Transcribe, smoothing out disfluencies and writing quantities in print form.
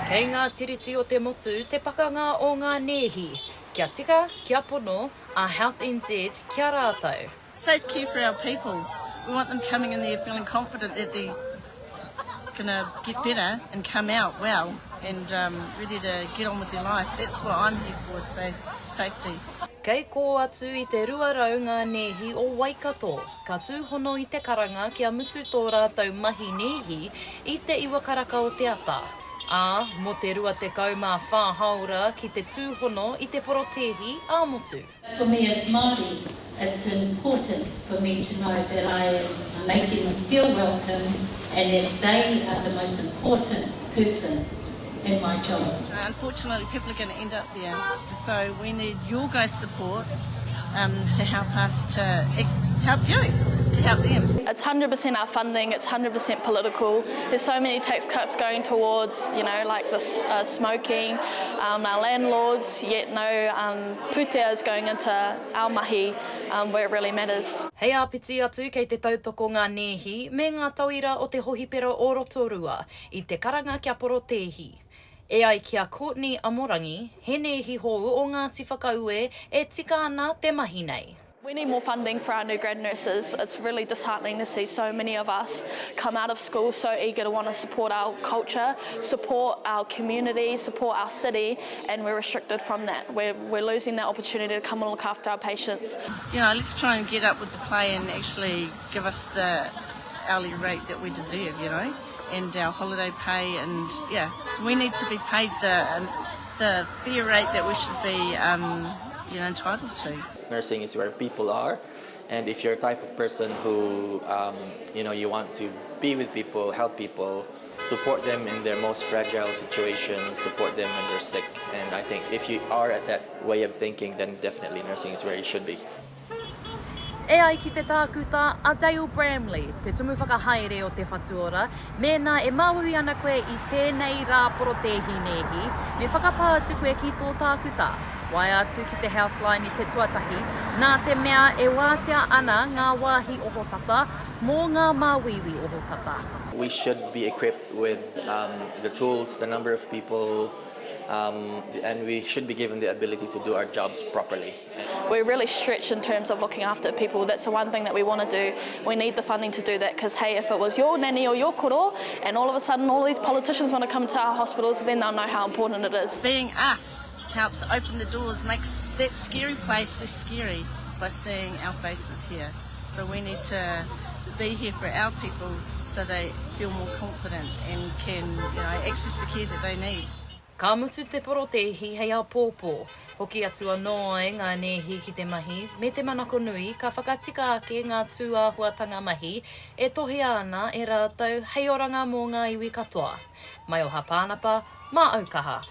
Kei ngā tiriti o te motu, te pakanga o ngā nehi. Kia tika, kia pono, a Health NZ, kia rātou. Safe care for our people. We want them coming in there feeling confident that they're going to get better and come out well and ready to get on with their life. That's what I'm here for, safety. Kei kō atu i te ruarau ngā nehi o Waikato. Ka tūhono i te karanga kia mutu tō rātou mahi nehi i te iwakaraka o te ata. Ā, mo te rua te kaumā whāhaura ki te tūhono i te porotehi ā motu. For me as Māori, it's important for me to know that I am making them feel welcome and that they are the most important person in my job. Unfortunately, people are going to end up there. So we need your guys' support to help us to help you, to help them. It's 100% our funding, it's 100% political. There's so many tax cuts going towards, like the smoking, our landlords, yet no pūtea is going into our mahi where it really matters. Hei āpiti atu kei te tautoko ngā nehi me ngā tauira o te hohipera o Rotorua i te karanga kia porotehi. E ai kia Courtney Amorangi, he nehi hou o ngā tifakaue e tika ana te mahi nei. We need more funding for our new grad nurses. It's really disheartening to see so many of us come out of school so eager to want to support our culture, support our community, support our city, and we're restricted from that. We're losing that opportunity to come and look after our patients. Let's try and get up with the play and actually give us the hourly rate that we deserve, and our holiday pay, and so we need to be paid the fair rate that we should be entitled to. Nursing is where people are, and if you're a type of person who you want to be with people, help people, support them in their most fragile situations, support them when they're sick, and I think if you are at that way of thinking, then definitely nursing is where you should be. E ai ki te tākuta a Dale Bramley, te tumu whakahaere o te whatuora, mēnā e māui ana koe i tēnei rā porotehi nehi, me whakapā atu koe ki tō tākuta. Wai atu ki te Healthline i te tuatahi, nā te mea e wātea ana ngā wāhi ohotata mō ngā māwiwi ohotata. We should be equipped with the tools, the number of people, and we should be given the ability to do our jobs properly. We're really stretched in terms of looking after people. That's the one thing that we want to do. We need the funding to do that because, hey, if it was your nanny or your koro and all of a sudden all these politicians want to come to our hospitals, then they'll know how important it is. Being us helps open the doors, makes that scary place less scary by seeing our faces here. So we need to be here for our people so they feel more confident and can access the care that they need. Ka mutu te porotehi hei a pōpō. Hoki atu anō ai ngā nehi ki te mahi, me te manako nui ka whakatika ake ngā tūāhuatanga mahi e tohe ana e rātou hei oranga mō ngā iwi katoa. Maioha Panapa, mā Aukaha.